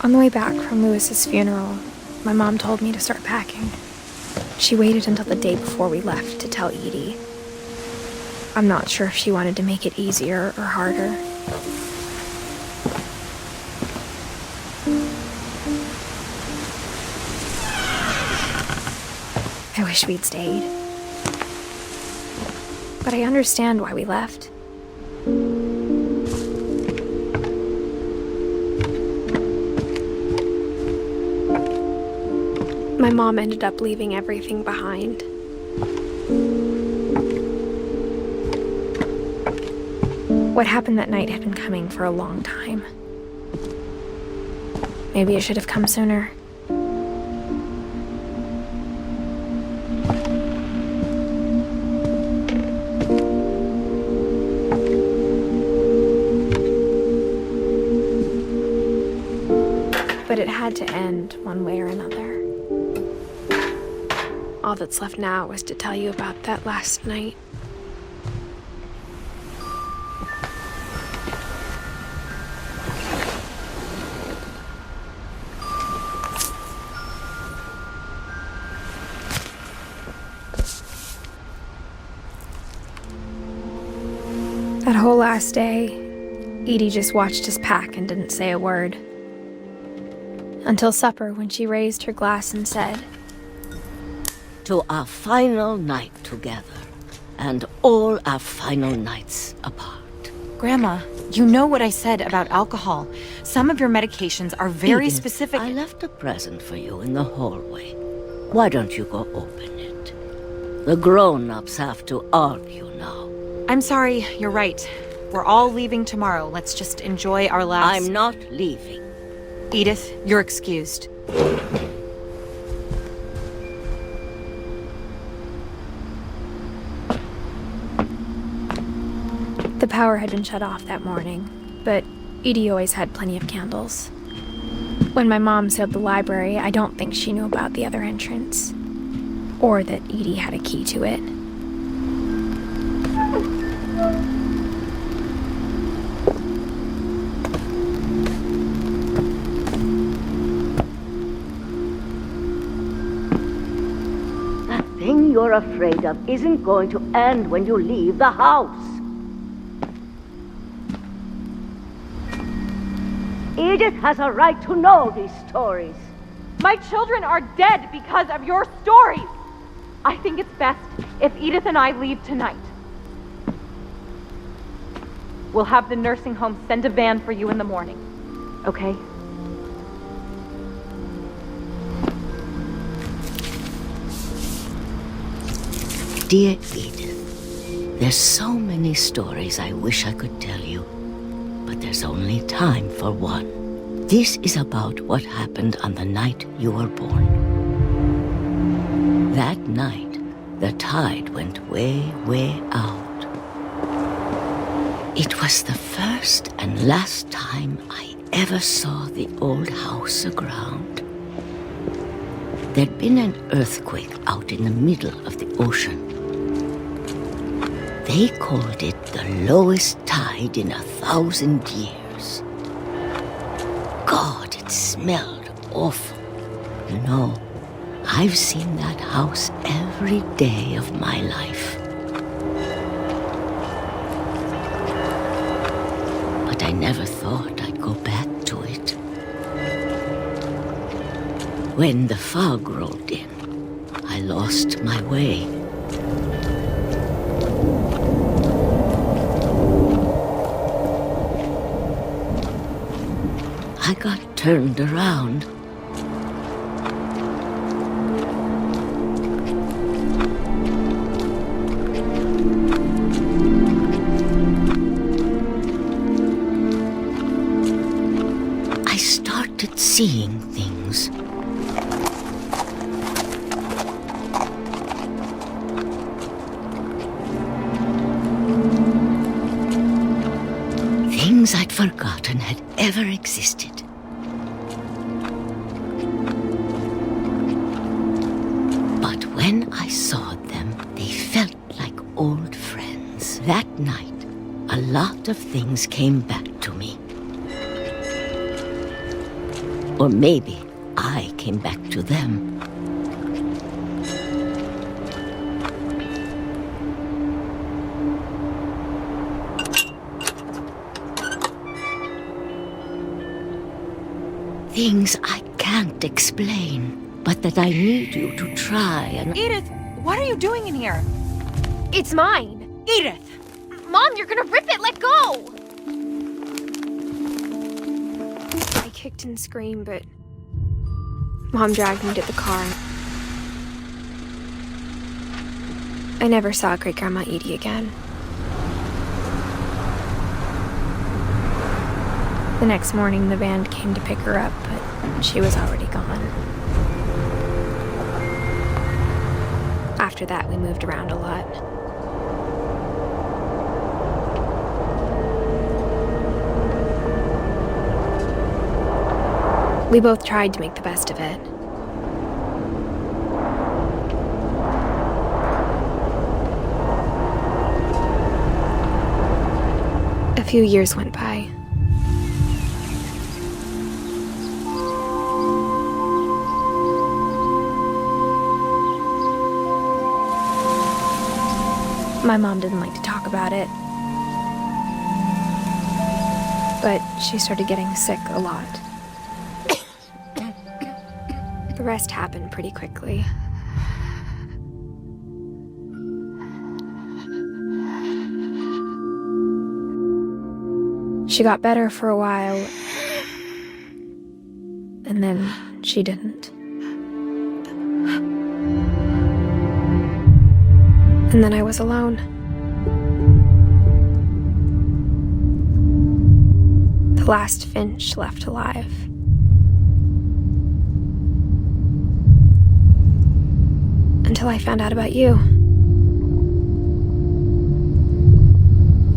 On the way back from Lewis's funeral, my mom told me to start packing. She waited until the day before we left to tell Edie. I'm not sure if she wanted to make it easier or harder. I wish we'd stayed. But I understand why we left. My mom ended up leaving everything behind. What happened that night had been coming for a long time. Maybe it should have come sooner. But it had to end one way or another. All that's left now is to tell you about that last night. That whole last day, Edie just watched us pack and didn't say a word. Until supper, when she raised her glass and said, "To our final night together, and all our final nights apart." Grandma, you know what I said about alcohol. Some of your medications are very Edith, specific. I left a present for you in the hallway. Why don't you go open it? The grown-ups have to argue now. I'm sorry, you're right. We're all leaving tomorrow. Let's just enjoy our last... I'm not leaving. Edith, you're excused. The power had been shut off that morning, but Edie always had plenty of candles. When my mom sealed the library, I don't think she knew about the other entrance, or that Edie had a key to it. That thing you're afraid of isn't going to end when you leave the house. Edith has a right to know these stories. My children are dead because of your stories. I think it's best if Edith and I leave tonight. We'll have the nursing home send a van for you in the morning, okay? Dear Edith, there's so many stories I wish I could tell you, but there's only time for one. This is about what happened on the night you were born. That night, the tide went way, way out. It was the first and last time I ever saw the old house aground. There'd been an earthquake out in the middle of the ocean. They called it the lowest tide in 1,000 years. God, it smelled awful. You know, I've seen that house every day of my life. But I never thought I'd go back to it. When the fog rolled in, I lost my way. I got turned around. I started seeing things. Things I'd forgotten had ever existed. But when I saw them, they felt like old friends. that night, a lot of things came back to me. Or maybe I came back to them. Things I can't explain, but that I need you to try and... Edith, what are you doing in here? It's mine! Edith! Mom, you're gonna rip it! Let go! I kicked and screamed, but Mom dragged me to the car. I never saw Great-Grandma Edie again. The next morning, the band came to pick her up, but she was already gone. After that, we moved around a lot. We both tried to make the best of it. A few years went by. My mom didn't like to talk about it, but she started getting sick a lot. The rest happened pretty quickly. She got better for a while, and then she didn't. And then I was alone. The last Finch left alive. Until I found out about you.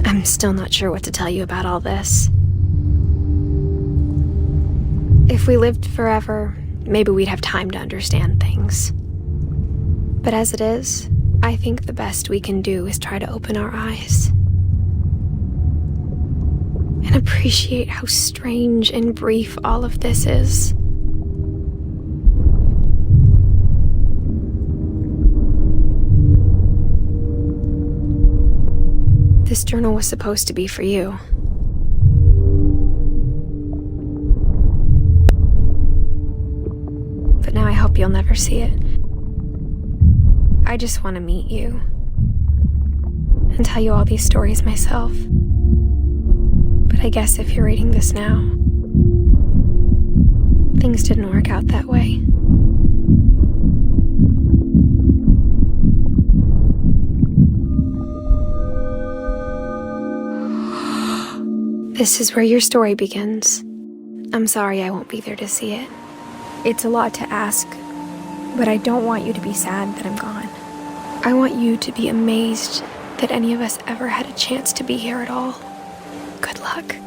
I'm still not sure what to tell you about all this. If we lived forever, maybe we'd have time to understand things. But as it is, I think the best we can do is try to open our eyes and appreciate how strange and brief all of this is. This journal was supposed to be for you. But now I hope you'll never see it. I just want to meet you and tell you all these stories myself. But I guess if you're reading this now, things didn't work out that way. This is where your story begins. I'm sorry I won't be there to see it. It's a lot to ask, but I don't want you to be sad that I'm gone. I want you to be amazed that any of us ever had a chance to be here at all. Good luck.